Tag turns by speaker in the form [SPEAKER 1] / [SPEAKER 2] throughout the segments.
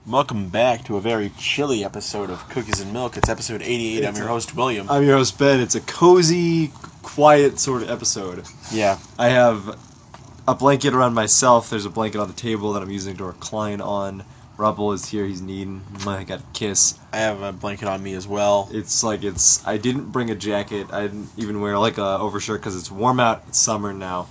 [SPEAKER 1] Welcome back to a very chilly episode of Cookies and Milk. It's episode 88. I'm your host, William.
[SPEAKER 2] I'm your host, Ben. It's a cozy, quiet sort of episode.
[SPEAKER 1] Yeah.
[SPEAKER 2] I have a blanket around myself. There's a blanket on the table that I'm using to recline on. Rubble is here. He's needing. I got a kiss.
[SPEAKER 1] I have a blanket on me as well.
[SPEAKER 2] I didn't bring a jacket. I didn't even wear like a overshirt because it's warm out. It's summer now.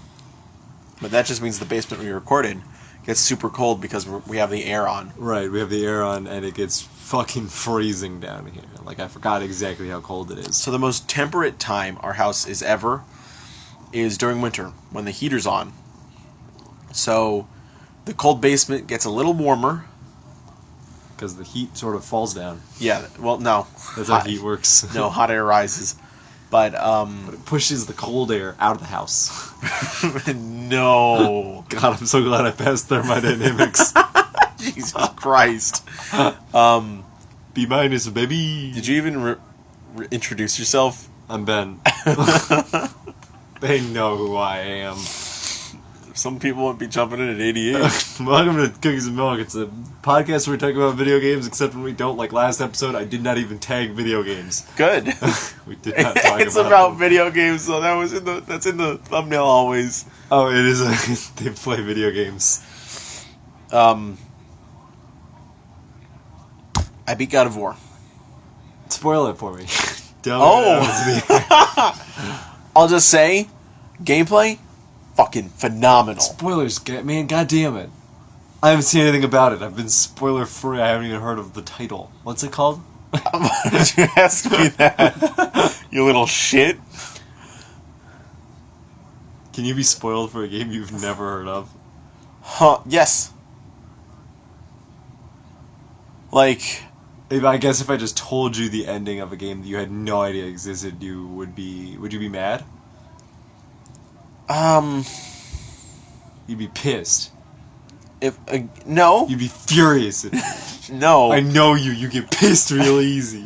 [SPEAKER 1] But that just means the basement we recorded gets super cold because we have the air on.
[SPEAKER 2] Right, we have the air on and it gets fucking freezing down here. Like, I forgot exactly how cold it is.
[SPEAKER 1] So the most temperate time our house is ever is during winter when the heater's on. So the cold basement gets a little warmer.
[SPEAKER 2] Because the heat sort of falls down.
[SPEAKER 1] Yeah, well, no.
[SPEAKER 2] That's how heat works.
[SPEAKER 1] No, hot air rises. But
[SPEAKER 2] it pushes the cold air out of the house.
[SPEAKER 1] No.
[SPEAKER 2] God, I'm so glad I passed thermodynamics.
[SPEAKER 1] Jesus Christ.
[SPEAKER 2] B minus, baby.
[SPEAKER 1] Did you even introduce yourself?
[SPEAKER 2] I'm Ben. They know who I am.
[SPEAKER 1] Some people won't be jumping in at 88.
[SPEAKER 2] Welcome to Cookies and Milk. It's a podcast where we talk about video games, except when we don't. Like last episode, I did not even tag video games.
[SPEAKER 1] Good.
[SPEAKER 2] We did not talk
[SPEAKER 1] It's
[SPEAKER 2] about
[SPEAKER 1] about
[SPEAKER 2] them.
[SPEAKER 1] video games, so that's in the thumbnail always.
[SPEAKER 2] Oh, it is. They play video games.
[SPEAKER 1] I beat God of War.
[SPEAKER 2] Spoil it for me.
[SPEAKER 1] I'll just say, gameplay, fucking phenomenal.
[SPEAKER 2] Spoilers, man, goddamn it. I haven't seen anything about it. I've been spoiler free. I haven't even heard of the title. What's it called?
[SPEAKER 1] Why did you ask me that? You little shit.
[SPEAKER 2] Can you be spoiled for a game you've never heard of?
[SPEAKER 1] Huh, yes. Like,
[SPEAKER 2] I guess if I just told you the ending of a game that you had no idea existed, would you be mad? You'd be pissed.
[SPEAKER 1] No.
[SPEAKER 2] You'd be furious.
[SPEAKER 1] No.
[SPEAKER 2] I know you. You get pissed real easy.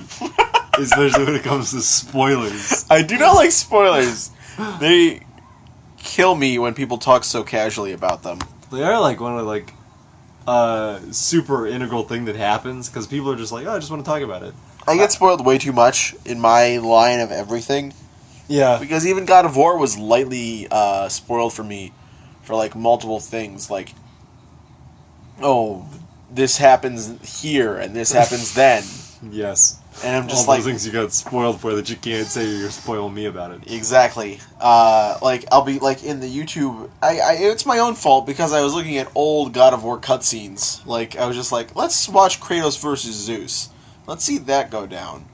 [SPEAKER 2] Especially when it comes to spoilers.
[SPEAKER 1] I do not like spoilers. They kill me when people talk so casually about them.
[SPEAKER 2] They are like one of super integral thing that happens because people are just like, oh, I just want to talk about it.
[SPEAKER 1] I get spoiled way too much in my line of everything.
[SPEAKER 2] Yeah.
[SPEAKER 1] Because even God of War was lightly spoiled for me for like multiple things. Like, oh, this happens here and this happens then.
[SPEAKER 2] Yes.
[SPEAKER 1] And I'm just
[SPEAKER 2] all
[SPEAKER 1] like,
[SPEAKER 2] those things you got spoiled for that you can't say you're spoiling me about it.
[SPEAKER 1] Exactly. Like I'll be like in the YouTube. It's my own fault because I was looking at old God of War cutscenes. Like I was just like, let's watch Kratos versus Zeus. Let's see that go down.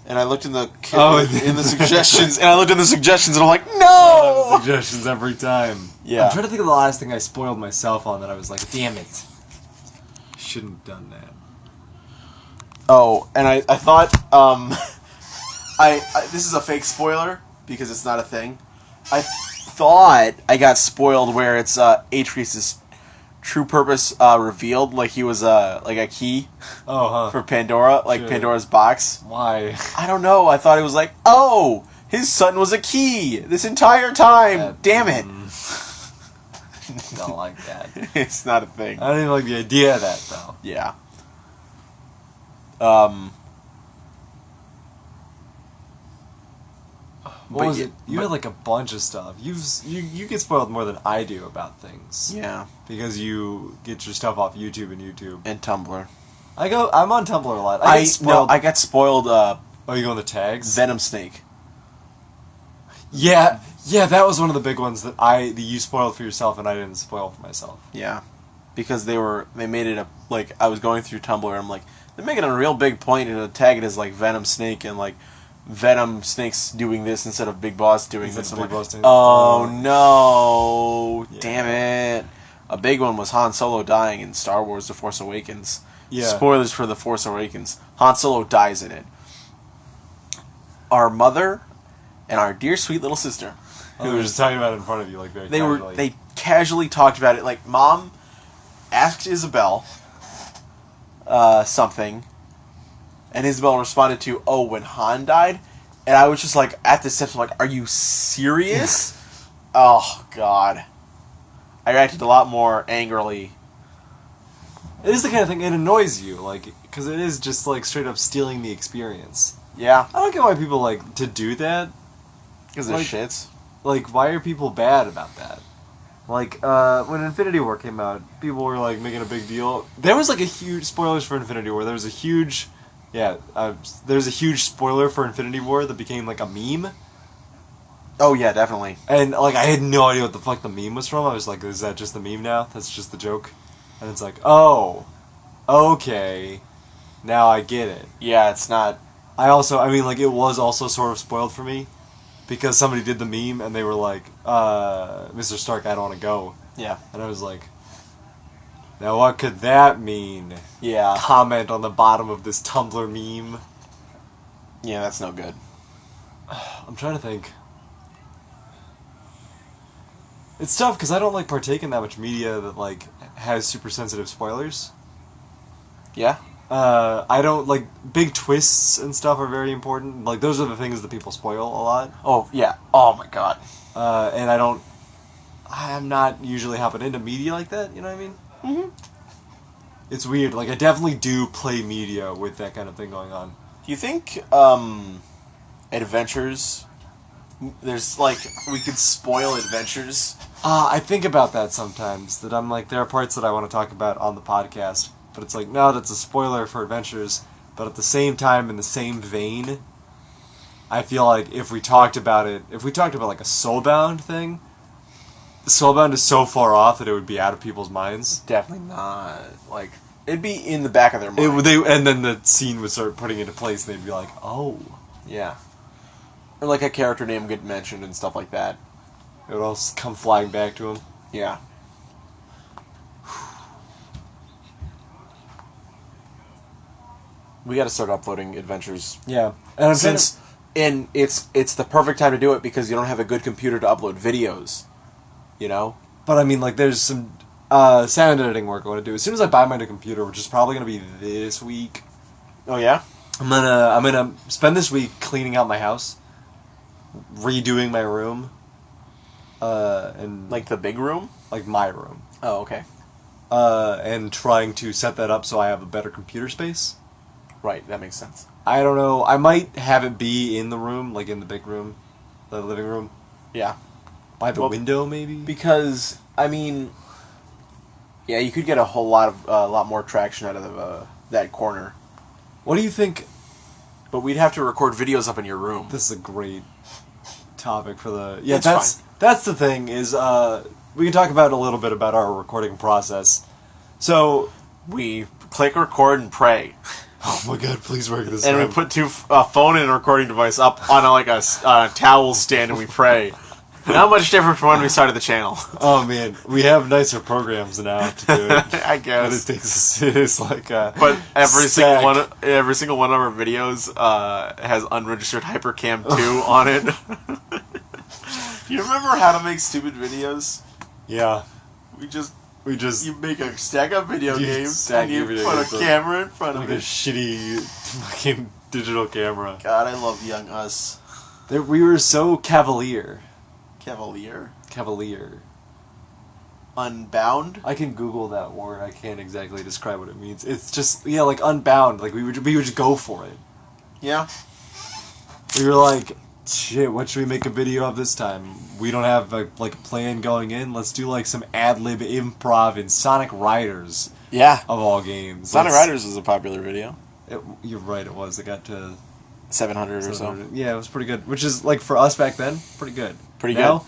[SPEAKER 1] And I looked in the suggestions, and I'm like, no.
[SPEAKER 2] Suggestions every time.
[SPEAKER 1] Yeah.
[SPEAKER 2] I'm trying to think of the last thing I spoiled myself on that I was like, damn it, shouldn't have done that.
[SPEAKER 1] Oh, and I thought, this is a fake spoiler, because it's not a thing. I thought I got spoiled where it's, Atreus' true purpose, revealed, like he was, like a key.
[SPEAKER 2] Oh, huh.
[SPEAKER 1] For Pandora, like
[SPEAKER 2] Sure.
[SPEAKER 1] Pandora's box.
[SPEAKER 2] Why?
[SPEAKER 1] I don't know, I thought it was like, oh, his son was a key this entire time, damn it.
[SPEAKER 2] Don't like that.
[SPEAKER 1] It's not a thing.
[SPEAKER 2] I don't even like the idea of that, though.
[SPEAKER 1] Yeah.
[SPEAKER 2] What was it? You had like a bunch of stuff. You get spoiled more than I do about things.
[SPEAKER 1] Yeah.
[SPEAKER 2] Because you get your stuff off YouTube
[SPEAKER 1] And Tumblr.
[SPEAKER 2] I'm on Tumblr a lot.
[SPEAKER 1] I got spoiled.
[SPEAKER 2] Oh, you go on the tags?
[SPEAKER 1] Venom Snake.
[SPEAKER 2] Yeah, that was one of the big ones that you spoiled for yourself and I didn't spoil for myself.
[SPEAKER 1] Yeah, because they made it I was going through Tumblr and I'm like, they're making a real big point and to tag it as like Venom Snake and like Venom Snake's doing this instead of Big Boss doing this. I'm like, oh no,
[SPEAKER 2] Yeah.
[SPEAKER 1] damn it. A big one was Han Solo dying in Star Wars The Force Awakens.
[SPEAKER 2] Yeah.
[SPEAKER 1] Spoilers for The Force Awakens. Han Solo dies in it. Our mother and our dear sweet little sister.
[SPEAKER 2] They were just talking about it in front of you, like very casually.
[SPEAKER 1] They casually talked about it. Like, Mom asked Isabel something, and Isabel responded to, oh, when Han died? And I was just like, at the steps, I'm like, are you serious? Oh, God. I reacted a lot more angrily
[SPEAKER 2] It is the kind of thing, it annoys you, like, because it is just, like, straight up stealing the experience.
[SPEAKER 1] Yeah.
[SPEAKER 2] I don't get why people like to do that.
[SPEAKER 1] Because they're
[SPEAKER 2] Like-
[SPEAKER 1] shits.
[SPEAKER 2] Like, why are people bad about that? Like, when Infinity War came out, people were, like, making a big deal. There was, like, a huge... Spoilers for Infinity War. There was a huge... Yeah, there's a huge spoiler for Infinity War that became, like, a meme.
[SPEAKER 1] Oh, yeah, definitely.
[SPEAKER 2] And, like, I had no idea what the fuck the meme was from. I was like, is that just the meme now? That's just the joke? And it's like, oh, okay. Now I get it.
[SPEAKER 1] Yeah, it's not...
[SPEAKER 2] I mean, like, it was also sort of spoiled for me. Because somebody did the meme and they were like, Mr. Stark, I don't want to go.
[SPEAKER 1] Yeah.
[SPEAKER 2] And I was like, now what could that mean?
[SPEAKER 1] Yeah.
[SPEAKER 2] Comment on the bottom of this Tumblr meme.
[SPEAKER 1] Yeah, that's no good.
[SPEAKER 2] I'm trying to think. It's tough because I don't, like, partake in that much media that, like, has super sensitive spoilers.
[SPEAKER 1] Yeah?
[SPEAKER 2] I don't, like, big twists and stuff are very important. Like, those are the things that people spoil a lot.
[SPEAKER 1] Oh, yeah. Oh, my God.
[SPEAKER 2] And I'm not usually hopping into media like that, you know what I mean?
[SPEAKER 1] Mm-hmm.
[SPEAKER 2] It's weird. Like, I definitely do play media with that kind of thing going on.
[SPEAKER 1] Do you think, Adventures... There's, like, we could spoil Adventures?
[SPEAKER 2] I think about that sometimes, that I'm like, there are parts that I want to talk about on the podcast, but it's like, no, that's a spoiler for Adventures, but at the same time, in the same vein, I feel like if we talked about, like, a Soulbound thing, Soulbound is so far off that it would be out of people's minds.
[SPEAKER 1] Definitely not. Like, it'd be in the back of their mind.
[SPEAKER 2] And then the scene would start putting into place, and they'd be like, oh.
[SPEAKER 1] Yeah. Or, like, a character name get mentioned and stuff like that.
[SPEAKER 2] It would all come flying back to him.
[SPEAKER 1] Yeah. We gotta start uploading Adventures.
[SPEAKER 2] Yeah. And
[SPEAKER 1] And it's the perfect time to do it because you don't have a good computer to upload videos. You know?
[SPEAKER 2] But I mean, like, there's some sound editing work I want to do. As soon as I buy my new computer, which is probably going to be this week,
[SPEAKER 1] Oh, yeah?
[SPEAKER 2] I'm gonna spend this week cleaning out my house, redoing my room, and
[SPEAKER 1] Like the big room?
[SPEAKER 2] like my room,
[SPEAKER 1] Oh, okay.
[SPEAKER 2] and trying to set that up so I have a better computer space.
[SPEAKER 1] Right, that makes sense.
[SPEAKER 2] I don't know. I might have it be in the room, like in the big room, the living room,
[SPEAKER 1] Yeah.
[SPEAKER 2] by the
[SPEAKER 1] Well,
[SPEAKER 2] window, maybe.
[SPEAKER 1] Because, I mean... Yeah, you could get a whole lot more traction out of that corner.
[SPEAKER 2] What do you think?
[SPEAKER 1] But we'd have to record videos up in your room.
[SPEAKER 2] This is a great topic for the... Yeah,
[SPEAKER 1] It's
[SPEAKER 2] that's the thing, is we can talk about a little bit about our recording process. So,
[SPEAKER 1] We click record and pray.
[SPEAKER 2] oh my god, please work this
[SPEAKER 1] And
[SPEAKER 2] out.
[SPEAKER 1] we put two phone and a recording device up on a towel stand and we pray. Not much different from when we started the channel.
[SPEAKER 2] Oh man, we have nicer programs now to do it.
[SPEAKER 1] I
[SPEAKER 2] But
[SPEAKER 1] guess.
[SPEAKER 2] it takes us, it's like
[SPEAKER 1] But every
[SPEAKER 2] stack.
[SPEAKER 1] single one of our videos has unregistered HyperCam 2 on it. Do you remember how to make stupid videos?
[SPEAKER 2] Yeah,
[SPEAKER 1] We just
[SPEAKER 2] you
[SPEAKER 1] make a stack of video
[SPEAKER 2] You
[SPEAKER 1] games
[SPEAKER 2] stack
[SPEAKER 1] and you
[SPEAKER 2] your video
[SPEAKER 1] put
[SPEAKER 2] games
[SPEAKER 1] a
[SPEAKER 2] up.
[SPEAKER 1] camera in front
[SPEAKER 2] like
[SPEAKER 1] of
[SPEAKER 2] a
[SPEAKER 1] it.
[SPEAKER 2] shitty fucking digital camera.
[SPEAKER 1] God, I love young us.
[SPEAKER 2] We were so cavalier.
[SPEAKER 1] Cavalier. Unbound?
[SPEAKER 2] I can Google that word. I can't exactly describe what it means. It's just, yeah, like unbound. Like we would just go for it.
[SPEAKER 1] Yeah.
[SPEAKER 2] We were like, shit, what should we make a video of this time? We don't have a plan going in. Let's do like some ad-lib improv in Sonic Riders
[SPEAKER 1] Yeah.
[SPEAKER 2] of all games.
[SPEAKER 1] Sonic Riders was a popular video.
[SPEAKER 2] You're right, it was. It got to
[SPEAKER 1] 700 or so.
[SPEAKER 2] 700. Yeah, it was pretty good. Which is, like, for us back then, pretty good.
[SPEAKER 1] Pretty
[SPEAKER 2] now,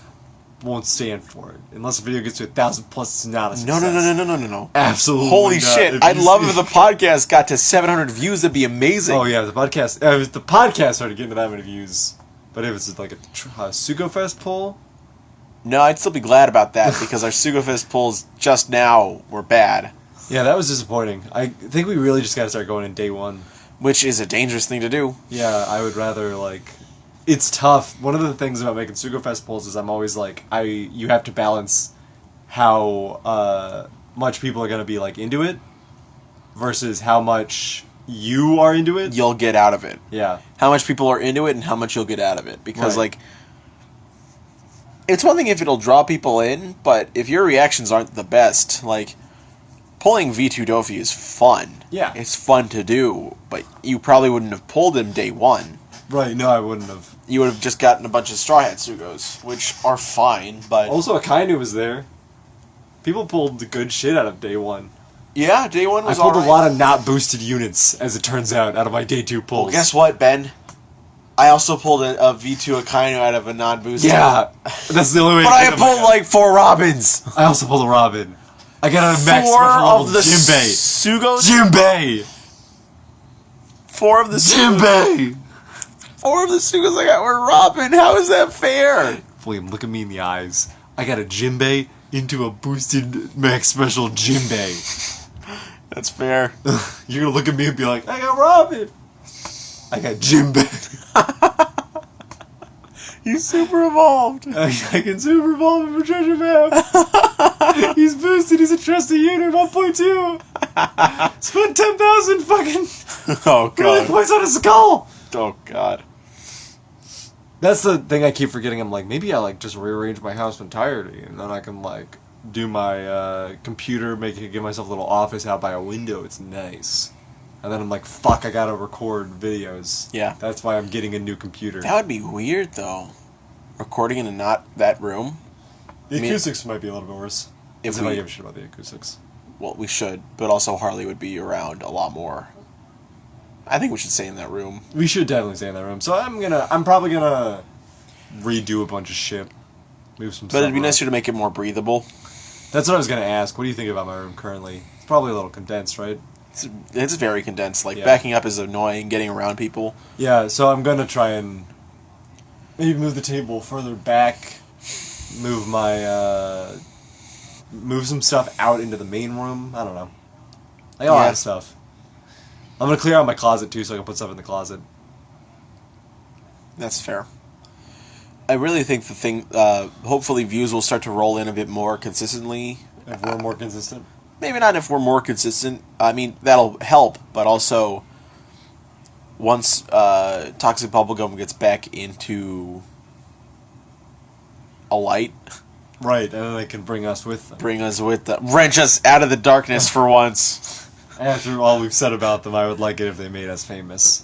[SPEAKER 2] won't stand for it. Unless a video gets to 1,000 plus, it's not a
[SPEAKER 1] No,
[SPEAKER 2] success.
[SPEAKER 1] no.
[SPEAKER 2] Absolutely
[SPEAKER 1] Holy
[SPEAKER 2] not.
[SPEAKER 1] shit. I'd love if the podcast got to 700 views. That'd be amazing.
[SPEAKER 2] Oh, yeah, if the podcast started getting to that many views. But if it's like a SugoFest poll,
[SPEAKER 1] No, I'd still be glad about that because our SugoFest polls just now were bad.
[SPEAKER 2] yeah, that was disappointing. I think we really just got to start going in day one.
[SPEAKER 1] Which is a dangerous thing to do.
[SPEAKER 2] Yeah, I would rather, like... It's tough. One of the things about making SugoFest polls is I'm always like, you have to balance how much people are going to be, like, into it versus how much you are into it.
[SPEAKER 1] You'll get out of it.
[SPEAKER 2] Yeah.
[SPEAKER 1] How much people are into it and how much you'll get out of it. Because,
[SPEAKER 2] Right.
[SPEAKER 1] like... It's one thing if it'll draw people in, but if your reactions aren't the best, like... pulling V2 Dofi is fun.
[SPEAKER 2] Yeah.
[SPEAKER 1] It's fun to do, but you probably wouldn't have pulled him day one.
[SPEAKER 2] Right, no, I wouldn't have.
[SPEAKER 1] You would have just gotten a bunch of Straw Hat Sugos, which are fine, but...
[SPEAKER 2] Also, Akainu was there. People pulled the good shit out of day one.
[SPEAKER 1] Yeah, day one
[SPEAKER 2] I
[SPEAKER 1] was
[SPEAKER 2] pulled
[SPEAKER 1] alright.
[SPEAKER 2] a lot of not boosted units, as it turns out, out of my day 2 pulls.
[SPEAKER 1] Well, guess what, Ben? I also pulled a V2 Akainu out of a non-boosted.
[SPEAKER 2] Yeah, that's the only way.
[SPEAKER 1] But I pulled like 4 Robins.
[SPEAKER 2] I also pulled a Robin. I got a max
[SPEAKER 1] 4
[SPEAKER 2] special level
[SPEAKER 1] of the
[SPEAKER 2] Jinbei.
[SPEAKER 1] Sugos.
[SPEAKER 2] Jinbei.
[SPEAKER 1] 4 of the Sugos.
[SPEAKER 2] Jinbei.
[SPEAKER 1] 4 of the Sugos I got were Robin. How is that fair?
[SPEAKER 2] William, look at me in the eyes. I got a Jinbei into a boosted max special Jinbei.
[SPEAKER 1] That's fair.
[SPEAKER 2] You're gonna look at me and be like, I got Robin. I got Jinbei.
[SPEAKER 1] He's super evolved.
[SPEAKER 2] I can super evolve him for treasure map. He's boosted. He's a trusted unit. 1.2. Spend 10,000 fucking
[SPEAKER 1] Oh
[SPEAKER 2] really
[SPEAKER 1] god.
[SPEAKER 2] points on his skull.
[SPEAKER 1] Oh god.
[SPEAKER 2] That's the thing I keep forgetting. I'm like, maybe I like just rearrange my house entirely, and then I can like do my computer, give myself a little office out by a window. It's nice. And then I'm like, fuck, I gotta record videos.
[SPEAKER 1] Yeah.
[SPEAKER 2] That's why I'm getting a new computer.
[SPEAKER 1] That would be weird though. Recording in not that room.
[SPEAKER 2] The
[SPEAKER 1] I mean,
[SPEAKER 2] acoustics might be a little bit worse.
[SPEAKER 1] If
[SPEAKER 2] I
[SPEAKER 1] we,
[SPEAKER 2] give a shit about the acoustics.
[SPEAKER 1] well, we should, but also Harley would be around a lot more. I think we should stay in that room.
[SPEAKER 2] We should definitely stay in that room. So I'm probably gonna redo a bunch of shit. Move some
[SPEAKER 1] But
[SPEAKER 2] stuff
[SPEAKER 1] it'd be
[SPEAKER 2] around.
[SPEAKER 1] nicer to make it more breathable.
[SPEAKER 2] That's what I was gonna ask. What do you think about my room currently? It's probably a little condensed, right?
[SPEAKER 1] It's very condensed. Like,
[SPEAKER 2] Yeah.
[SPEAKER 1] backing up is annoying, getting around people.
[SPEAKER 2] Yeah, so I'm gonna try and maybe move the table further back, move my move some stuff out into the main room. I don't know. I got a lot
[SPEAKER 1] Yeah.
[SPEAKER 2] of stuff. I'm gonna clear out my closet too, so I can put stuff in the closet.
[SPEAKER 1] That's fair. I really think the thing, hopefully views will start to roll in a bit more consistently.
[SPEAKER 2] If we're more consistent.
[SPEAKER 1] Maybe not if we're more consistent. I mean, that'll help, but also once Toxic Bubblegum gets back into a light,
[SPEAKER 2] Right, and then they can bring us with them.
[SPEAKER 1] bring us with them, wrench us out of the darkness for once.
[SPEAKER 2] After all we've said about them, I would like it if they made us famous.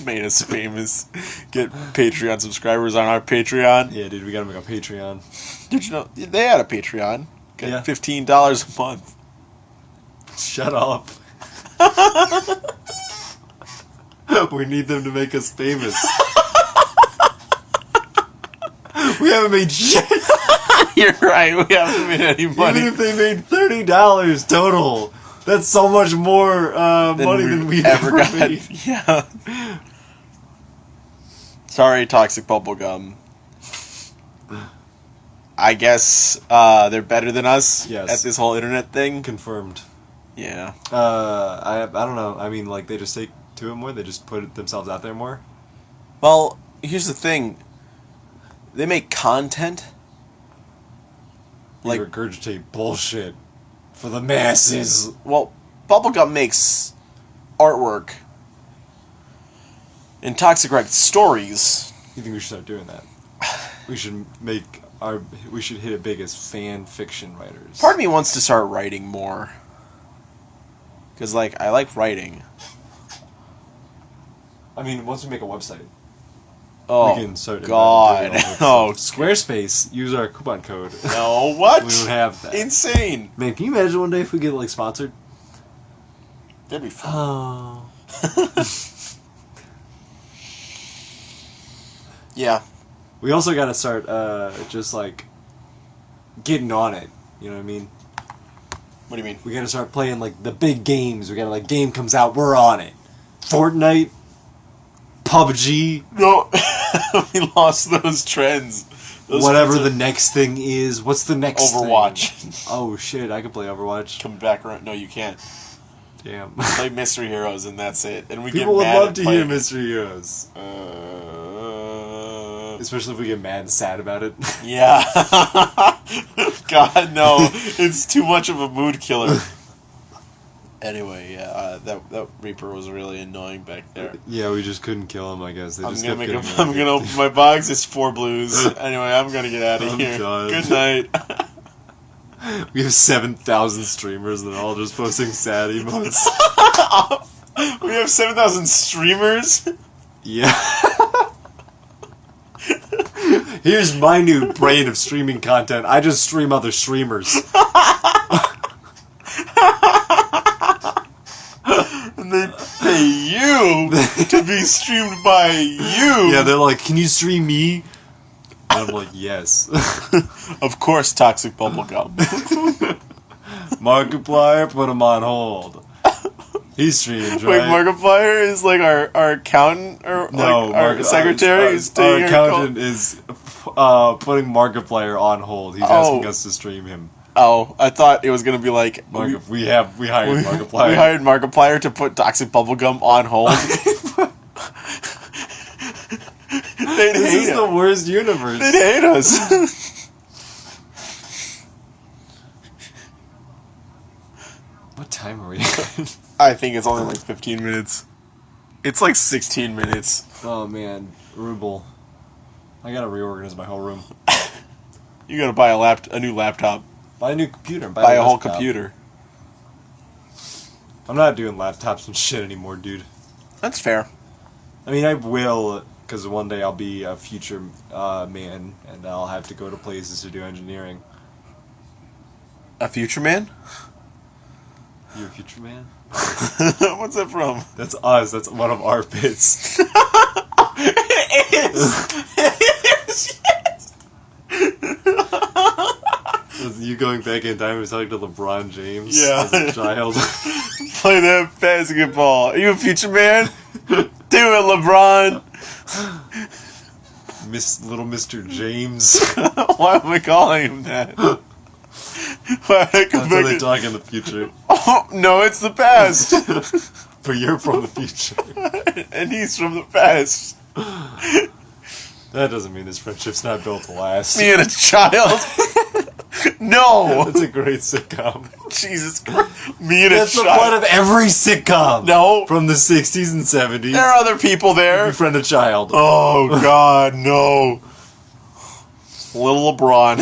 [SPEAKER 1] Made us famous. Get Patreon subscribers on our Patreon.
[SPEAKER 2] Yeah, dude, we gotta make a Patreon.
[SPEAKER 1] Did you know they had a Patreon? Get
[SPEAKER 2] Yeah.
[SPEAKER 1] $15 a month.
[SPEAKER 2] Shut up. We need them to make us famous. We haven't made shit.
[SPEAKER 1] You're right. We haven't made any money.
[SPEAKER 2] Even if they made $30 total, that's so much more money than we've ever made.
[SPEAKER 1] Yeah. Sorry, Toxic Bubblegum. I guess they're better than us
[SPEAKER 2] Yes.
[SPEAKER 1] at this whole internet thing.
[SPEAKER 2] Confirmed.
[SPEAKER 1] Yeah.
[SPEAKER 2] I don't know. I mean, like, they just take to it more? They just put themselves out there more?
[SPEAKER 1] Well, here's the thing. They make content.
[SPEAKER 2] Like,
[SPEAKER 1] Like,
[SPEAKER 2] regurgitate bullshit for the masses.
[SPEAKER 1] well, Bubblegum makes artwork. And Toxic writes stories.
[SPEAKER 2] You think we should start doing that? We should we should hit it big as fan fiction writers.
[SPEAKER 1] Part of me wants to start writing more. Because, like, I like writing.
[SPEAKER 2] I mean, once we make a website,
[SPEAKER 1] Oh,
[SPEAKER 2] we can start
[SPEAKER 1] God. Oh,
[SPEAKER 2] Squarespace, use our coupon code.
[SPEAKER 1] no, what?
[SPEAKER 2] We would have that.
[SPEAKER 1] Insane.
[SPEAKER 2] Man, can you imagine one day if we get, like, sponsored?
[SPEAKER 1] That'd be fun.
[SPEAKER 2] Oh.
[SPEAKER 1] Yeah.
[SPEAKER 2] We also gotta start, just, like, getting on it. You know what I mean?
[SPEAKER 1] What do you mean?
[SPEAKER 2] We gotta start playing, like, the big games. We gotta, like, game comes out, we're on it. Fortnite, PUBG,
[SPEAKER 1] No, we lost those trends. Those
[SPEAKER 2] whatever
[SPEAKER 1] trends
[SPEAKER 2] the next thing is. What's the next
[SPEAKER 1] Overwatch.
[SPEAKER 2] thing? Oh, shit, I can play Overwatch.
[SPEAKER 1] Come back around. No, you can't.
[SPEAKER 2] Damn.
[SPEAKER 1] Play Mystery Heroes and that's it. And we
[SPEAKER 2] People
[SPEAKER 1] get
[SPEAKER 2] would
[SPEAKER 1] mad
[SPEAKER 2] love
[SPEAKER 1] at
[SPEAKER 2] to
[SPEAKER 1] playing
[SPEAKER 2] hear Mystery Heroes. Especially if we get mad and sad about it.
[SPEAKER 1] Yeah. God, no. It's too much of a mood killer. Anyway, yeah, that Reaper was really annoying back there.
[SPEAKER 2] Yeah, we just couldn't kill him, I guess. They
[SPEAKER 1] I'm
[SPEAKER 2] just
[SPEAKER 1] gonna
[SPEAKER 2] kept
[SPEAKER 1] make
[SPEAKER 2] getting
[SPEAKER 1] I'm gonna open my box. It's 4 blues. Anyway, I'm gonna get out of
[SPEAKER 2] I'm
[SPEAKER 1] here.
[SPEAKER 2] done.
[SPEAKER 1] Good night.
[SPEAKER 2] We have 7,000 streamers and they're all just posting sad emotes.
[SPEAKER 1] We have 7,000 streamers?
[SPEAKER 2] Yeah. Here's my new brand of streaming content. I just stream other streamers.
[SPEAKER 1] And they pay you to be streamed by you.
[SPEAKER 2] Yeah, they're like, can you stream me? And I'm like, yes.
[SPEAKER 1] Of course, Toxic Bubblegum.
[SPEAKER 2] Markiplier, put him on hold. He's streaming, right?
[SPEAKER 1] Wait, Markiplier is like our accountant or
[SPEAKER 2] No,
[SPEAKER 1] like our secretary? Is
[SPEAKER 2] our
[SPEAKER 1] taking
[SPEAKER 2] accountant is putting Markiplier on hold. He's asking us to stream him.
[SPEAKER 1] Oh, I thought it was gonna be like
[SPEAKER 2] We hired Markiplier.
[SPEAKER 1] We hired Markiplier to put Toxic Bubblegum on hold.
[SPEAKER 2] This is the worst universe.
[SPEAKER 1] They'd hate us.
[SPEAKER 2] What time are we at?
[SPEAKER 1] I think it's only like 15 minutes. It's like 16 minutes.
[SPEAKER 2] Oh man, Ruble. I gotta reorganize my whole room.
[SPEAKER 1] You gotta buy a new laptop.
[SPEAKER 2] Buy a new computer.
[SPEAKER 1] Buy a whole
[SPEAKER 2] desktop.
[SPEAKER 1] computer.
[SPEAKER 2] I'm not doing laptops and shit anymore, dude.
[SPEAKER 1] That's fair.
[SPEAKER 2] I mean, I will, because one day I'll be a future man, and I'll have to go to places to do engineering.
[SPEAKER 1] A future man?
[SPEAKER 2] You're a future man?
[SPEAKER 1] What's that from?
[SPEAKER 2] That's us. That's one of our bits.
[SPEAKER 1] It is.
[SPEAKER 2] You going back in time and talking to LeBron James
[SPEAKER 1] Yeah.
[SPEAKER 2] as a child.
[SPEAKER 1] Play that basketball. Are you a future man? Do it, LeBron.
[SPEAKER 2] Little Mr. James.
[SPEAKER 1] Why am I calling him that? Why did I come
[SPEAKER 2] That's how
[SPEAKER 1] back
[SPEAKER 2] they
[SPEAKER 1] to-
[SPEAKER 2] talk in the future.
[SPEAKER 1] Oh, no, it's the past.
[SPEAKER 2] But you're from the future.
[SPEAKER 1] And he's from the past.
[SPEAKER 2] That doesn't mean this friendship's not built to last.
[SPEAKER 1] Me and a child. No.
[SPEAKER 2] That's a great sitcom.
[SPEAKER 1] Jesus Christ. Me and
[SPEAKER 2] That's
[SPEAKER 1] a
[SPEAKER 2] the
[SPEAKER 1] child.
[SPEAKER 2] point of every sitcom.
[SPEAKER 1] No.
[SPEAKER 2] From the 60s and 70s.
[SPEAKER 1] There are other people there.
[SPEAKER 2] Befriend a child.
[SPEAKER 1] Oh, God, no. Little LeBron.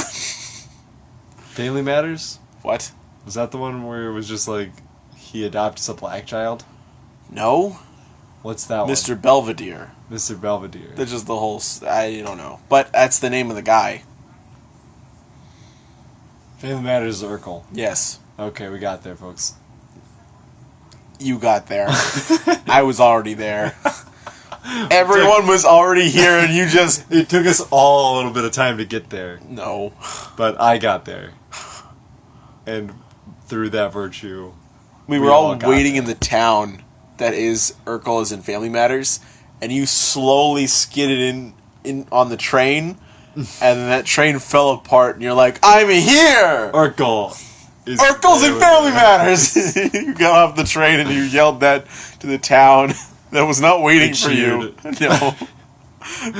[SPEAKER 2] Family Matters?
[SPEAKER 1] What?
[SPEAKER 2] Was that the one where it was just like he adopts a black child?
[SPEAKER 1] No.
[SPEAKER 2] What's that
[SPEAKER 1] Mr. Belvedere.
[SPEAKER 2] one? Mr. Belvedere.
[SPEAKER 1] That's just the whole... I don't know. But that's the name of the guy.
[SPEAKER 2] Family Matters is Urkel.
[SPEAKER 1] Yes.
[SPEAKER 2] Okay, we got there, folks.
[SPEAKER 1] You got there. I was already there. Everyone was already here and you just...
[SPEAKER 2] It took us all a little bit of time to get there,
[SPEAKER 1] No.
[SPEAKER 2] but I got there. And through that virtue,
[SPEAKER 1] We
[SPEAKER 2] We
[SPEAKER 1] were all
[SPEAKER 2] all got
[SPEAKER 1] waiting
[SPEAKER 2] there.
[SPEAKER 1] in the town that is Urkel is in Family Matters, and you slowly skidded in on the train, and then that train fell apart, and you're like, I'm here!
[SPEAKER 2] Urkel is
[SPEAKER 1] Urkel's in Family Matters! You got off the train and you yelled that to the town that was not waiting
[SPEAKER 2] They
[SPEAKER 1] for you.
[SPEAKER 2] cheered.
[SPEAKER 1] No.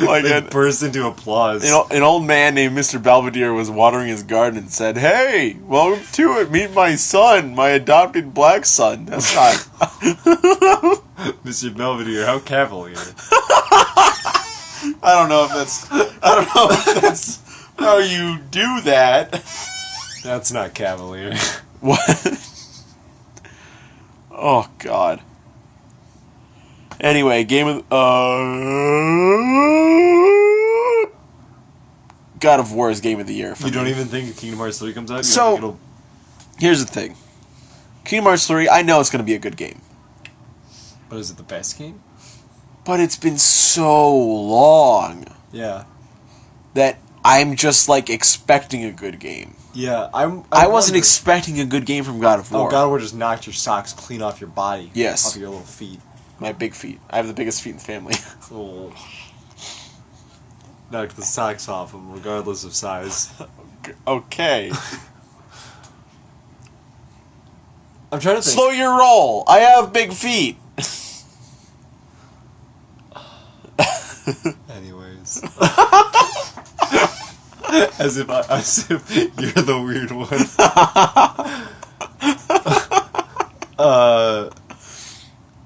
[SPEAKER 1] Like
[SPEAKER 2] They burst into applause.
[SPEAKER 1] an old man named Mr. Belvedere was watering his garden and said, "Hey, welcome to it. Meet my son, my adopted black son." That's not...
[SPEAKER 2] Mr. Belvedere, how cavalier.
[SPEAKER 1] I don't know if that's how you do that.
[SPEAKER 2] That's not cavalier.
[SPEAKER 1] What? Oh, God. Anyway, game of... God of War is game of the year for
[SPEAKER 2] You
[SPEAKER 1] me.
[SPEAKER 2] don't even think Kingdom Hearts 3 comes out? You
[SPEAKER 1] So-
[SPEAKER 2] don't think it'll...
[SPEAKER 1] Here's the thing. Kingdom Hearts 3, I know it's going to be a good game.
[SPEAKER 2] But is it the best game?
[SPEAKER 1] But it's been so long
[SPEAKER 2] Yeah.
[SPEAKER 1] that I'm just, like, expecting a good game.
[SPEAKER 2] Yeah,
[SPEAKER 1] I wasn't
[SPEAKER 2] wonder-
[SPEAKER 1] expecting a good game from God of War.
[SPEAKER 2] Oh, God of War just knocked your socks clean off your body.
[SPEAKER 1] Yes.
[SPEAKER 2] Off your little feet.
[SPEAKER 1] My big feet. I have the biggest feet in the family.
[SPEAKER 2] Oh. Knocked the socks off them, regardless of size.
[SPEAKER 1] Okay.
[SPEAKER 2] I'm trying to think.
[SPEAKER 1] Slow your roll. I have big feet.
[SPEAKER 2] Anyways. as if you're the weird one.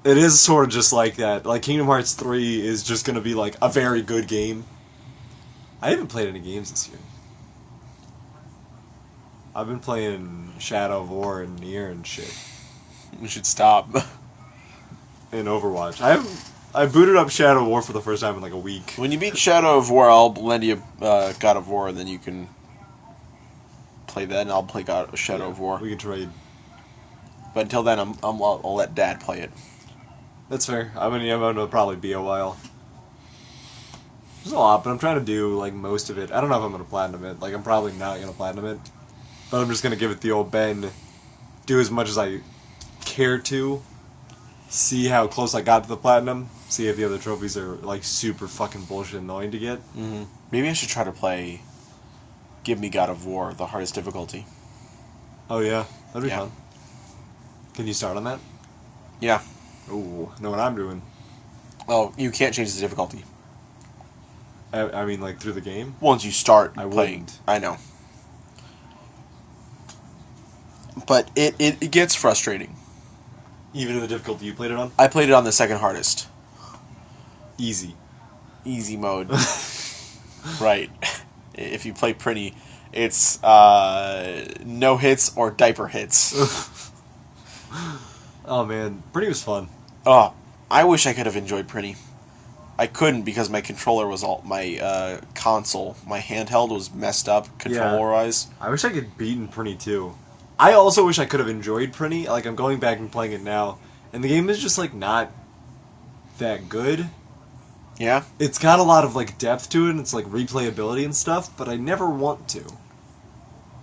[SPEAKER 2] It is sort of just like that. Like, Kingdom Hearts 3 is just going to be, like, a very good game. I haven't played any games this year. I've been playing Shadow of War and Nier and shit.
[SPEAKER 1] You should stop.
[SPEAKER 2] In Overwatch. I booted up Shadow of War for the first time in like a week.
[SPEAKER 1] When you beat Shadow of War, I'll lend you God of War, and then you can play that, and I'll play Shadow of War.
[SPEAKER 2] We can trade.
[SPEAKER 1] But until then, I'll let Dad play it.
[SPEAKER 2] That's fair. I'm gonna probably be a while. There's a lot, but I'm trying to do like most of it. I don't know if I'm gonna platinum it. Like I'm probably not gonna platinum it, but I'm just gonna give it the old bend. Do as much as I care to. See how close I got to the platinum. See if the other trophies are like super fucking bullshit annoying to get.
[SPEAKER 1] Mm-hmm. Maybe I should try to play Give Me God of War, the hardest difficulty.
[SPEAKER 2] Oh yeah, that'd be
[SPEAKER 1] Yeah.
[SPEAKER 2] fun. Can you start on that?
[SPEAKER 1] Yeah.
[SPEAKER 2] Ooh, know what I'm doing.
[SPEAKER 1] Oh, you can't change the difficulty.
[SPEAKER 2] I mean, like through the game.
[SPEAKER 1] Once you start
[SPEAKER 2] I
[SPEAKER 1] playing.
[SPEAKER 2] wouldn't.
[SPEAKER 1] I know. But it gets frustrating.
[SPEAKER 2] Even in the difficulty you played it on.
[SPEAKER 1] I played it on the second hardest.
[SPEAKER 2] Easy.
[SPEAKER 1] Easy mode. Right. If you play pretty, it's no hits or diaper hits.
[SPEAKER 2] Oh man, Pretty was fun.
[SPEAKER 1] Oh, I wish I could have enjoyed Pretty. I couldn't because my controller was all my console, my handheld was messed up controller-wise.
[SPEAKER 2] I wish I could beat Pretty too. I also wish I could have enjoyed Pretty. Like I'm going back and playing it now, and the game is just like not that good.
[SPEAKER 1] Yeah.
[SPEAKER 2] It's got a lot of like depth to it, and it's like replayability and stuff, but I never want to.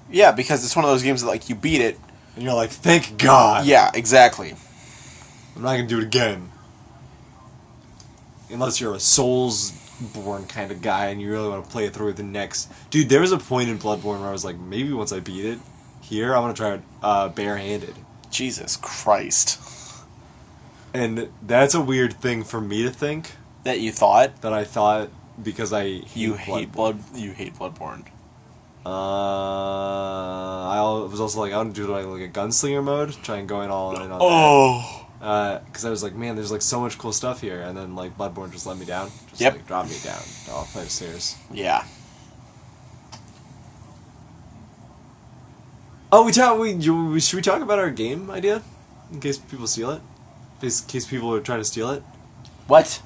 [SPEAKER 1] Yeah, because it's one of those games that like you beat it.
[SPEAKER 2] And you're like, thank God.
[SPEAKER 1] Yeah, exactly.
[SPEAKER 2] I'm not gonna do it again. Unless you're a Soulsborne kind of guy and you really want to play it through the next. Dude, there was a point in Bloodborne where I was like, maybe once I beat it, here I'm gonna try it barehanded.
[SPEAKER 1] Jesus Christ.
[SPEAKER 2] And that's a weird thing for me to think.
[SPEAKER 1] That you thought?
[SPEAKER 2] That I thought because I
[SPEAKER 1] You hate Bloodborne.
[SPEAKER 2] I was also like, I want to do like a gunslinger mode, try and going all in on that.
[SPEAKER 1] Oh.
[SPEAKER 2] Because I was like, man, there's like so much cool stuff here, and then like Bloodborne just let me down, just
[SPEAKER 1] Yep.
[SPEAKER 2] like drop me down. I'll play upstairs.
[SPEAKER 1] Yeah.
[SPEAKER 2] Oh, should we talk about our game idea in case people steal it? In case people are trying to steal it.
[SPEAKER 1] What?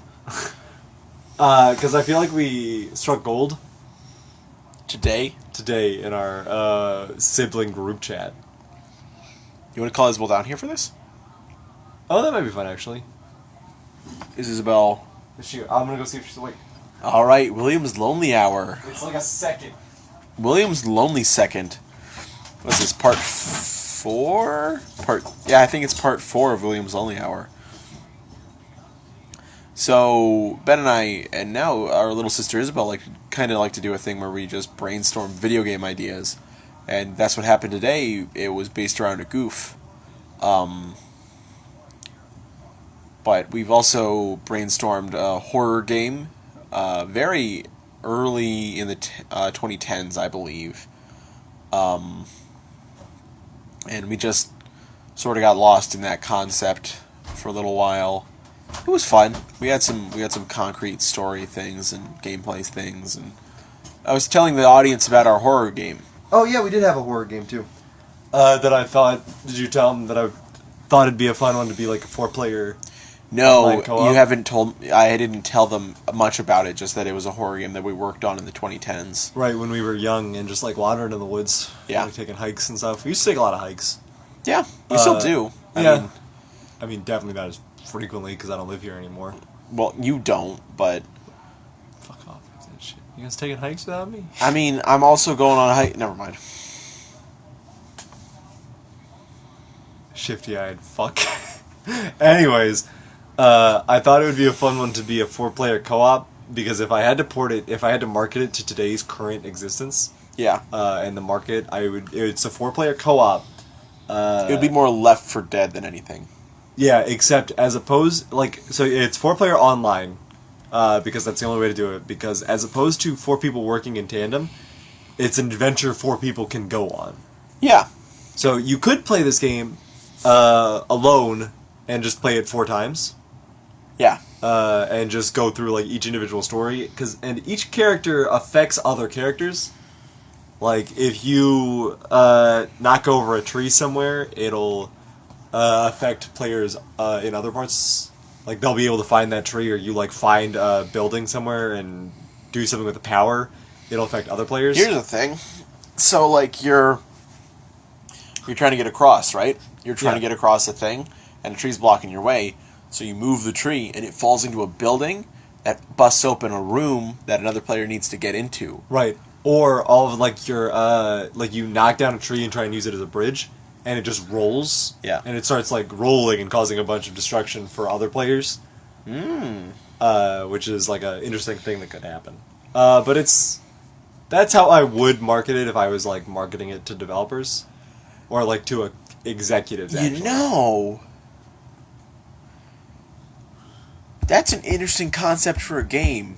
[SPEAKER 2] Because I feel like we struck gold
[SPEAKER 1] Today?
[SPEAKER 2] today in our sibling group chat.
[SPEAKER 1] You want to call Isabel down here for this?
[SPEAKER 2] Oh, that might be fun actually.
[SPEAKER 1] Is Isabel...
[SPEAKER 2] I'm gonna go see if she's awake.
[SPEAKER 1] Alright, William's Lonely Hour.
[SPEAKER 2] It's like a second.
[SPEAKER 1] William's Lonely Second. What's this, part 4? Yeah, I think it's part 4 of William's Lonely Hour. So, Ben and I, and now our little sister Isabel, kind of like to do a thing where we just brainstorm video game ideas. And that's what happened today. It was based around a goof. But we've also brainstormed a horror game very early in the 2010s, I believe. And we just sort of got lost in that concept for a little while. It was fun. We had some concrete story things and gameplay things, and I was telling the audience about our horror game.
[SPEAKER 2] Oh yeah, we did have a horror game too. That I thought. Did you tell them that I thought it'd be a fun one to be like a 4-player?
[SPEAKER 1] No,
[SPEAKER 2] Online co-op?
[SPEAKER 1] you haven't told. I didn't tell them much about it. Just that it was a horror game that we worked on in the 2010s.
[SPEAKER 2] Right when we were young and just like wandering in the woods.
[SPEAKER 1] Yeah.
[SPEAKER 2] Like, taking hikes and stuff. We used to take a lot of hikes.
[SPEAKER 1] Yeah, we still do.
[SPEAKER 2] I mean, definitely not as frequently because I don't live here anymore.
[SPEAKER 1] Well, you don't, but
[SPEAKER 2] Fuck off with that shit. You guys taking hikes without me?
[SPEAKER 1] I mean, I'm also going on a hike. Never mind.
[SPEAKER 2] Shifty-eyed fuck. Anyways, I thought it would be a fun one to be a 4-player co-op because if I had to market it to today's current existence,
[SPEAKER 1] Yeah,
[SPEAKER 2] and the market, it's a 4-player co-op.
[SPEAKER 1] it would be more Left 4 Dead than anything.
[SPEAKER 2] Yeah, except so it's 4-player online, because that's the only way to do it. Because as opposed to 4 people working in tandem, it's an adventure 4 people can go on.
[SPEAKER 1] Yeah,
[SPEAKER 2] So you could play this game alone and just play it 4 times,
[SPEAKER 1] yeah,
[SPEAKER 2] and just go through like each individual story. And each character affects other characters. Like, if you knock over a tree somewhere, it'll affect players in other parts. Like, they'll be able to find that tree, or you, like, find a building somewhere and do something with the power. It'll affect other players.
[SPEAKER 1] Here's the thing. So, like, you're trying to get across, right? You're trying to get across a thing, and a tree's blocking your way. So you move the tree, and it falls into a building that busts open a room that another player needs to get into.
[SPEAKER 2] Right. Or all of, like, your, like, you knock down a tree and try and use it as a bridge, and it just rolls.
[SPEAKER 1] Yeah.
[SPEAKER 2] And it starts, like, rolling and causing a bunch of destruction for other players. Which is, like, an interesting thing that could happen. But that's how I would market it if I was, like, marketing it to developers. Or, like, to executives, actually.
[SPEAKER 1] You know, that's an interesting concept for a game.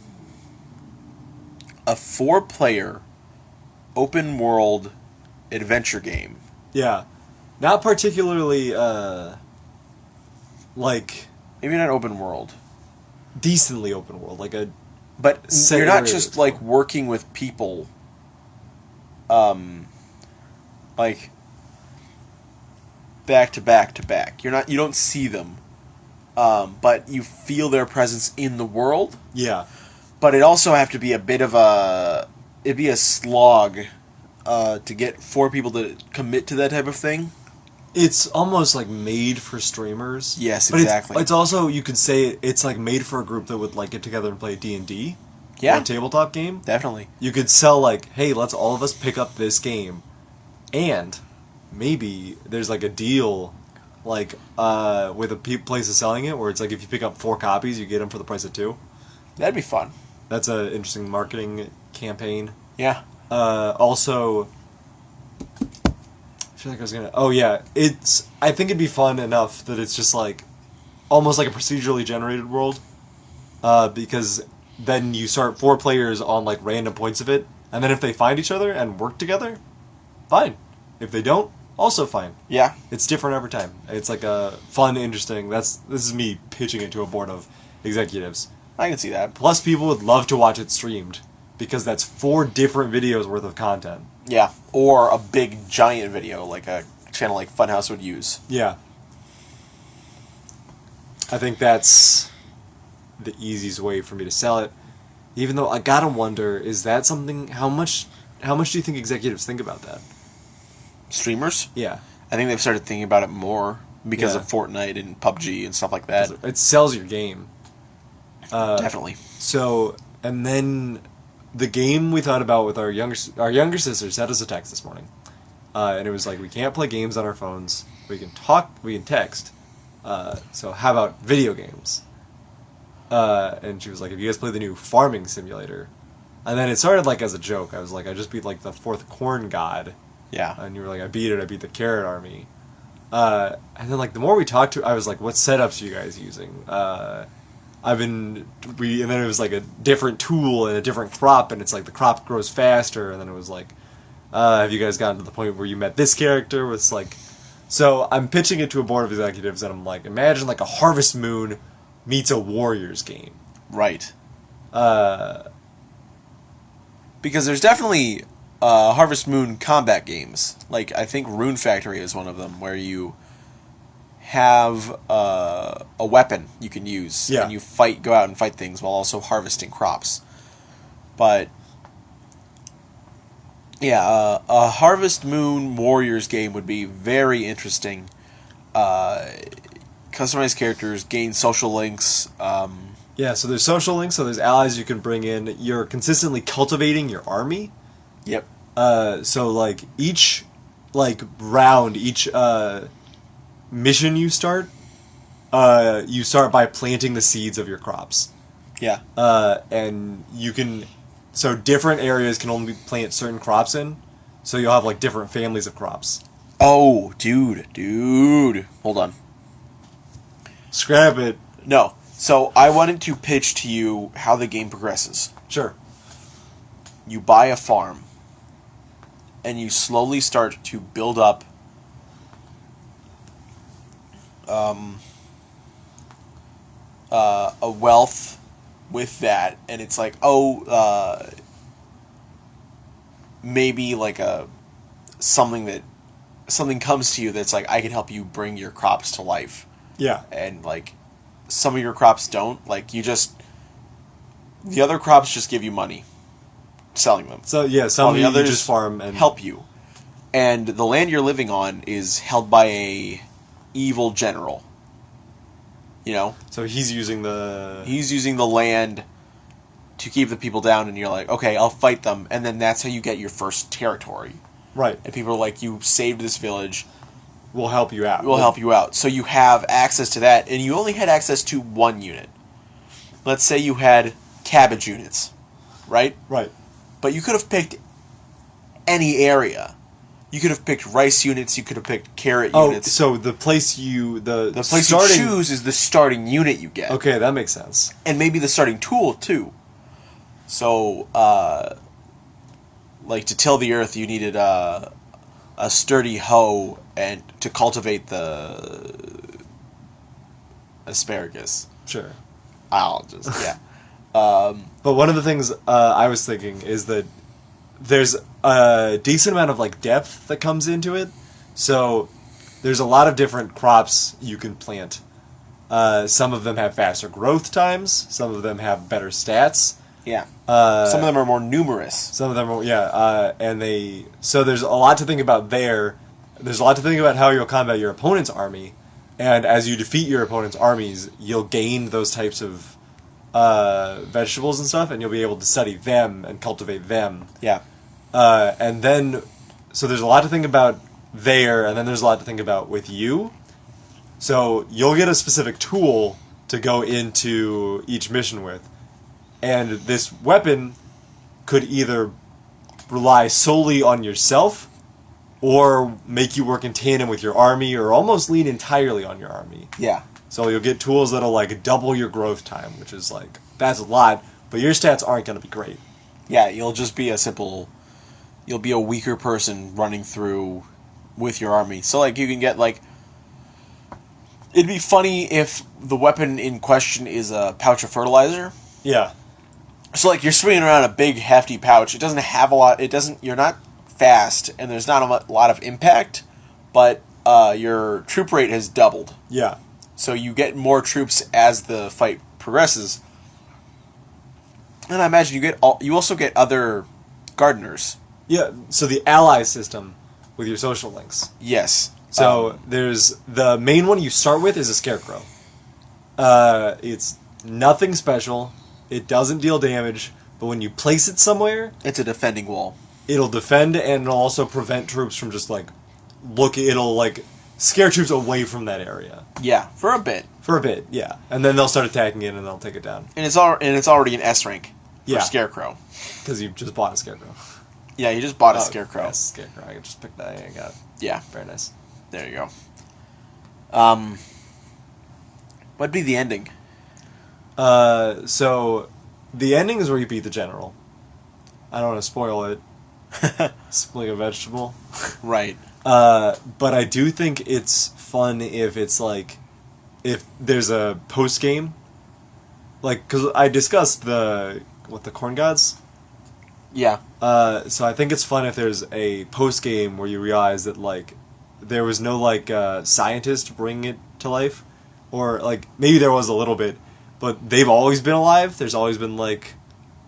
[SPEAKER 1] A 4-player open world adventure game.
[SPEAKER 2] Yeah. Not particularly, like,
[SPEAKER 1] Maybe not open world,
[SPEAKER 2] decently open world. Like,
[SPEAKER 1] but
[SPEAKER 2] Set
[SPEAKER 1] you're not
[SPEAKER 2] areas.
[SPEAKER 1] just like working with people. Like back to back to back. You don't see them, but you feel their presence in the world.
[SPEAKER 2] yeah.
[SPEAKER 1] But it also have to be a bit of it'd be a slog to get 4 people to commit to that type of thing.
[SPEAKER 2] It's almost, like, made for streamers.
[SPEAKER 1] Yes,
[SPEAKER 2] But
[SPEAKER 1] exactly.
[SPEAKER 2] It's also, you could say, it's, like, made for a group that would, like, get together and play D&D.
[SPEAKER 1] Yeah.
[SPEAKER 2] Or a tabletop game.
[SPEAKER 1] Definitely.
[SPEAKER 2] You could sell, like, hey, let's all of us pick up this game. And maybe there's, like, a deal, like, with a place of selling it, where it's, like, if you pick up 4 copies, you get them for the price of 2.
[SPEAKER 1] That'd be fun.
[SPEAKER 2] That's an interesting marketing campaign.
[SPEAKER 1] Yeah.
[SPEAKER 2] Also, I feel like I was gonna. Oh yeah, I think it'd be fun enough that it's just like, almost like a procedurally generated world, because then you start 4 players on, like, random points of it, and then if they find each other and work together, fine. If they don't, also fine.
[SPEAKER 1] Yeah.
[SPEAKER 2] It's different every time. It's like a fun, interesting. This is me pitching it to a board of executives.
[SPEAKER 1] I can see that.
[SPEAKER 2] Plus, people would love to watch it streamed, because that's 4 different videos worth of content.
[SPEAKER 1] Yeah. Or a big giant video like a channel like Funhouse would use.
[SPEAKER 2] Yeah. I think that's the easiest way for me to sell it. Even though I gotta wonder, is that something? How much do you think executives think about that?
[SPEAKER 1] Streamers?
[SPEAKER 2] Yeah.
[SPEAKER 1] I think they've started thinking about it more because
[SPEAKER 2] Yeah.
[SPEAKER 1] of Fortnite and PUBG and stuff like that.
[SPEAKER 2] It sells your game.
[SPEAKER 1] Definitely.
[SPEAKER 2] So, and then the game we thought about with our younger sister sent us a text this morning, and it was like, we can't play games on our phones. We can talk. We can text. So how about video games? And she was like, "Have you guys played the new Farming Simulator?" And then it started, like, as a joke. I was like, "I just beat, like, the 4th corn god,"
[SPEAKER 1] Yeah.
[SPEAKER 2] and you were like, "I beat it. I beat the carrot army." And then, like, the more we talked to, I was like, "What setups are you guys using?" And then it was like a different tool and a different crop, and it's like the crop grows faster, and then it was like, have you guys gotten to the point where you met this character? It's like, so I'm pitching it to a board of executives, and I'm like, imagine like a Harvest Moon meets a Warriors game.
[SPEAKER 1] Right. Because there's definitely Harvest Moon combat games. Like, I think Rune Factory is one of them, where you have a weapon you can use,
[SPEAKER 2] Yeah.
[SPEAKER 1] and you go out and fight things while also harvesting crops. But yeah, a Harvest Moon Warriors game would be very interesting. Customized characters, gain social links.
[SPEAKER 2] Yeah, so there's social links, so there's allies you can bring in. You're consistently cultivating your army.
[SPEAKER 1] Yep.
[SPEAKER 2] So like each round, each mission you start by planting the seeds of your crops.
[SPEAKER 1] Yeah.
[SPEAKER 2] And you can, so different areas can only plant certain crops in, so you'll have like different families of crops.
[SPEAKER 1] Oh, dude. Hold on.
[SPEAKER 2] Scrap it.
[SPEAKER 1] No. So I wanted to pitch to you how the game progresses.
[SPEAKER 2] Sure.
[SPEAKER 1] You buy a farm, and you slowly start to build up a wealth with that, and it's like, maybe like something comes to you that's like, I can help you bring your crops to life,
[SPEAKER 2] Yeah.
[SPEAKER 1] and like some of your crops don't. Like the other crops just give you money, selling them.
[SPEAKER 2] So yeah,
[SPEAKER 1] While
[SPEAKER 2] some of
[SPEAKER 1] the
[SPEAKER 2] you
[SPEAKER 1] others
[SPEAKER 2] just farm and
[SPEAKER 1] help you, and the land you're living on is held by a evil general. You know,
[SPEAKER 2] So he's using the
[SPEAKER 1] he's using the land to keep the people down, and you're like, okay, I'll fight them, and then that's how you get your first territory.
[SPEAKER 2] right.
[SPEAKER 1] And people are like, you saved this village,
[SPEAKER 2] We'll help you out.
[SPEAKER 1] we'll help you out. So you have access to that, and you only had access to one unit. Let's say you had cabbage units, right?
[SPEAKER 2] Right.
[SPEAKER 1] But you could have picked any area. You could have picked rice units, you could have picked carrot
[SPEAKER 2] Oh,
[SPEAKER 1] units.
[SPEAKER 2] so the place
[SPEAKER 1] The place
[SPEAKER 2] starting,
[SPEAKER 1] you choose is the starting unit you get.
[SPEAKER 2] Okay, that makes sense.
[SPEAKER 1] And maybe the starting tool, too. So, like, to till the earth, you needed a sturdy hoe and to cultivate the asparagus.
[SPEAKER 2] Sure.
[SPEAKER 1] I'll just, yeah.
[SPEAKER 2] But one of the things I was thinking is that there's a decent amount of like depth that comes into it. So there's a lot of different crops you can plant. Some of them have faster growth times. Some of them have better stats.
[SPEAKER 1] Yeah.
[SPEAKER 2] Uh,
[SPEAKER 1] Some of them are more numerous.
[SPEAKER 2] Some of them are, yeah, so there's a lot to think about there. There's a lot to think about how you'll combat your opponent's army, and as you defeat your opponent's armies, you'll gain those types of vegetables and stuff, and you'll be able to study them and cultivate them.
[SPEAKER 1] Yeah.
[SPEAKER 2] And then, so there's a lot to think about there, and then there's a lot to think about with you. So you'll get a specific tool to go into each mission with. And this weapon could either rely solely on yourself or make you work in tandem with your army or almost lean entirely on your army.
[SPEAKER 1] Yeah.
[SPEAKER 2] So you'll get tools that'll like double your growth time, which is like, that's a lot, but your stats aren't going to be great.
[SPEAKER 1] Yeah, you'll just be you'll be a weaker person running through with your army. So, like, you can get, like, it'd be funny if the weapon in question is a pouch of fertilizer.
[SPEAKER 2] Yeah.
[SPEAKER 1] So, like, you're swinging around a big, hefty pouch. It doesn't have a lot, you're not fast, and there's not a lot of impact, but your troop rate has doubled.
[SPEAKER 2] Yeah.
[SPEAKER 1] So you get more troops as the fight progresses. And I imagine you also get other gardeners.
[SPEAKER 2] Yeah, so the ally system with your social links.
[SPEAKER 1] Yes.
[SPEAKER 2] So there's the main one you start with is a scarecrow. It's nothing special. It doesn't deal damage, but when you place it somewhere,
[SPEAKER 1] It's a defending wall.
[SPEAKER 2] it'll defend and it'll also prevent troops from just like it'll like scare troops away from that area
[SPEAKER 1] Yeah, for a bit.
[SPEAKER 2] for a bit, yeah. And then they'll start attacking it and they'll take it down
[SPEAKER 1] And it's already an S rank for
[SPEAKER 2] Yeah.
[SPEAKER 1] Scarecrow.
[SPEAKER 2] because you just bought a scarecrow.
[SPEAKER 1] Yeah, you just bought a
[SPEAKER 2] Oh,
[SPEAKER 1] Scarecrow.
[SPEAKER 2] Yes, scarecrow. I just picked that. I got it.
[SPEAKER 1] Yeah,
[SPEAKER 2] Very nice.
[SPEAKER 1] there you go. What'd be the ending?
[SPEAKER 2] So the ending is where you beat the general. I don't want to spoil it. It's like a vegetable.
[SPEAKER 1] Right.
[SPEAKER 2] But I do think it's fun if it's like, if there's a post game, like, because I discussed the corn gods.
[SPEAKER 1] Yeah.
[SPEAKER 2] So I think it's fun if there's a post game where you realize that like there was no like scientist bringing it to life, or like maybe there was a little bit, but they've always been alive. There's always been like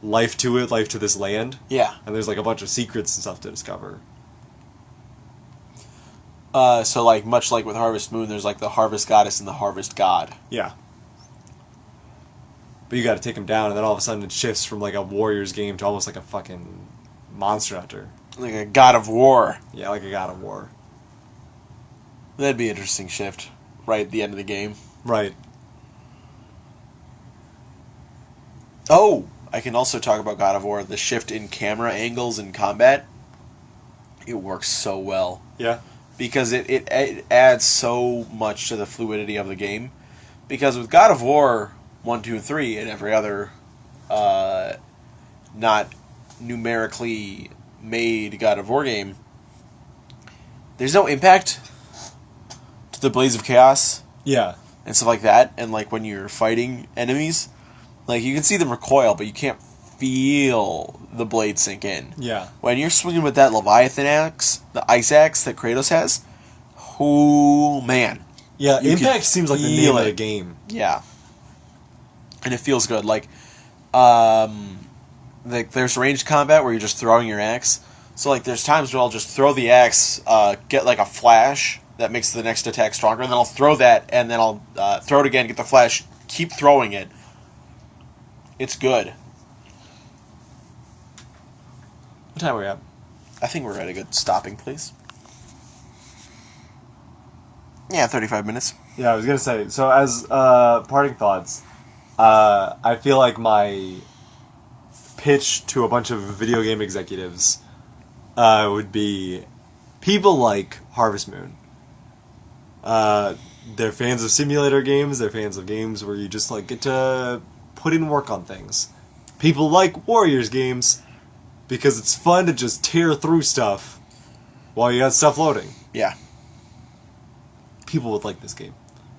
[SPEAKER 2] life to it, life to this land,
[SPEAKER 1] Yeah.
[SPEAKER 2] and there's like a bunch of secrets and stuff to discover.
[SPEAKER 1] So, like, much like with Harvest Moon, there's, like, the Harvest Goddess and the Harvest God.
[SPEAKER 2] Yeah. But you got to take him down, and then all of a sudden it shifts from like a Warriors game to almost like a fucking Monster Hunter.
[SPEAKER 1] Like a God of War.
[SPEAKER 2] Yeah, like a God of War.
[SPEAKER 1] That'd be an interesting shift right at the end of the game.
[SPEAKER 2] Right.
[SPEAKER 1] Oh! I can also talk about God of War. The shift in camera angles in combat. It works so well.
[SPEAKER 2] Yeah.
[SPEAKER 1] Because it adds so much to the fluidity of the game. Because with God of War 1, 2, and 3, and every other not numerically made God of War game, there's no impact to the Blaze of Chaos
[SPEAKER 2] Yeah.
[SPEAKER 1] and stuff like that. And like when you're fighting enemies, like you can see them recoil, but you can't feel the blade sink in.
[SPEAKER 2] Yeah.
[SPEAKER 1] When you're swinging with that Leviathan axe, the ice axe that Kratos has, oh man.
[SPEAKER 2] Yeah,
[SPEAKER 1] You
[SPEAKER 2] Impact
[SPEAKER 1] can
[SPEAKER 2] seems like the
[SPEAKER 1] feel
[SPEAKER 2] name of
[SPEAKER 1] it.
[SPEAKER 2] the game.
[SPEAKER 1] Yeah. And it feels good. Like, there's ranged combat where you're just throwing your axe. So, like, there's times where I'll just throw the axe, get, like, a flash that makes the next attack stronger, and then I'll throw that, and then I'll throw it again, get the flash, keep throwing it. It's good.
[SPEAKER 2] What time are we at?
[SPEAKER 1] I think we're at a good stopping place. Yeah, 35 minutes.
[SPEAKER 2] Yeah, I was gonna say. So, as parting thoughts, I feel like my pitch to a bunch of video game executives would be people like Harvest Moon. They're fans of simulator games. They're fans of games where you just like get to put in work on things. People like Warriors games because it's fun to just tear through stuff while you got stuff loading.
[SPEAKER 1] Yeah.
[SPEAKER 2] People would like this game.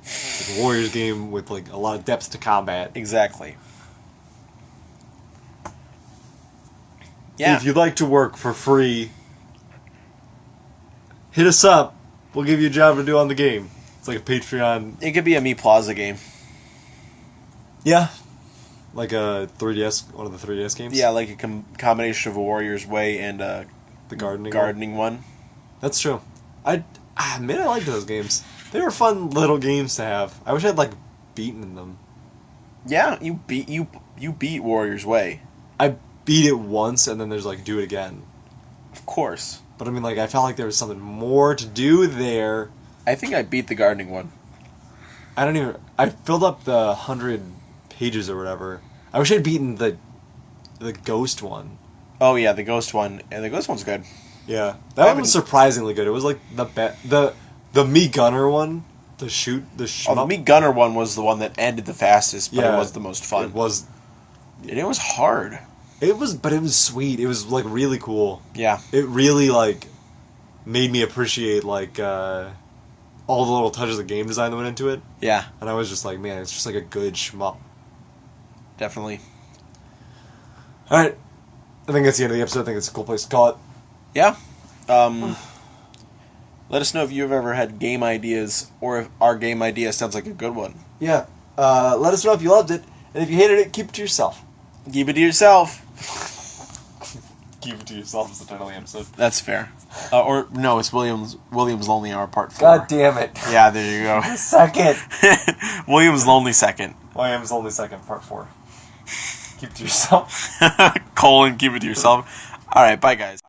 [SPEAKER 2] Like a Warriors game with like a lot of depth to combat.
[SPEAKER 1] Exactly. Yeah.
[SPEAKER 2] If you'd like to work for free, hit us up. We'll give you a job to do on the game. It's like a Patreon.
[SPEAKER 1] It could be a Me Plaza game.
[SPEAKER 2] Yeah. Like a 3DS, one of the 3DS games.
[SPEAKER 1] Yeah, like a combination of a Warrior's Way and a
[SPEAKER 2] The gardening.
[SPEAKER 1] gardening one.
[SPEAKER 2] That's true. I liked those games. They were fun little games to have. I wish I'd like beaten them.
[SPEAKER 1] Yeah, you beat Warrior's Way.
[SPEAKER 2] I beat it once and then there's like do it again.
[SPEAKER 1] Of course.
[SPEAKER 2] But I mean, like, I felt like there was something more to do there.
[SPEAKER 1] I think I beat the gardening one.
[SPEAKER 2] I filled up the 100 pages or whatever. I wish I'd beaten the ghost one.
[SPEAKER 1] Oh yeah, the ghost one. And the ghost one's good.
[SPEAKER 2] Yeah, that one was surprisingly good. It was like the Me Gunner one, the
[SPEAKER 1] Oh, the Me Gunner one was the one that ended the fastest, but
[SPEAKER 2] Yeah,
[SPEAKER 1] it was the most fun.
[SPEAKER 2] It was,
[SPEAKER 1] And it was hard.
[SPEAKER 2] but it was sweet. It was like really cool.
[SPEAKER 1] Yeah.
[SPEAKER 2] It really like made me appreciate like all the little touches of game design that went into it.
[SPEAKER 1] Yeah,
[SPEAKER 2] And I was just like, man, it's just like a good shmup.
[SPEAKER 1] definitely.
[SPEAKER 2] All right, I think that's the end of the episode. I think it's a cool place to call it.
[SPEAKER 1] Yeah. Let us know if you've ever had game ideas or if our game idea sounds like a good one.
[SPEAKER 2] Yeah. Let us know if you loved it, and if you hated it, keep it to yourself.
[SPEAKER 1] Keep it to yourself.
[SPEAKER 2] Keep it to yourself is the title of the episode.
[SPEAKER 1] That's fair. Or no, it's William's Lonely Hour Part 4.
[SPEAKER 2] God damn it.
[SPEAKER 1] Yeah, there you go.
[SPEAKER 2] Second.
[SPEAKER 1] William's Lonely Second.
[SPEAKER 2] William's Only Second, Part 4. Keep it to yourself.
[SPEAKER 1] Keep it to yourself. All right, bye guys.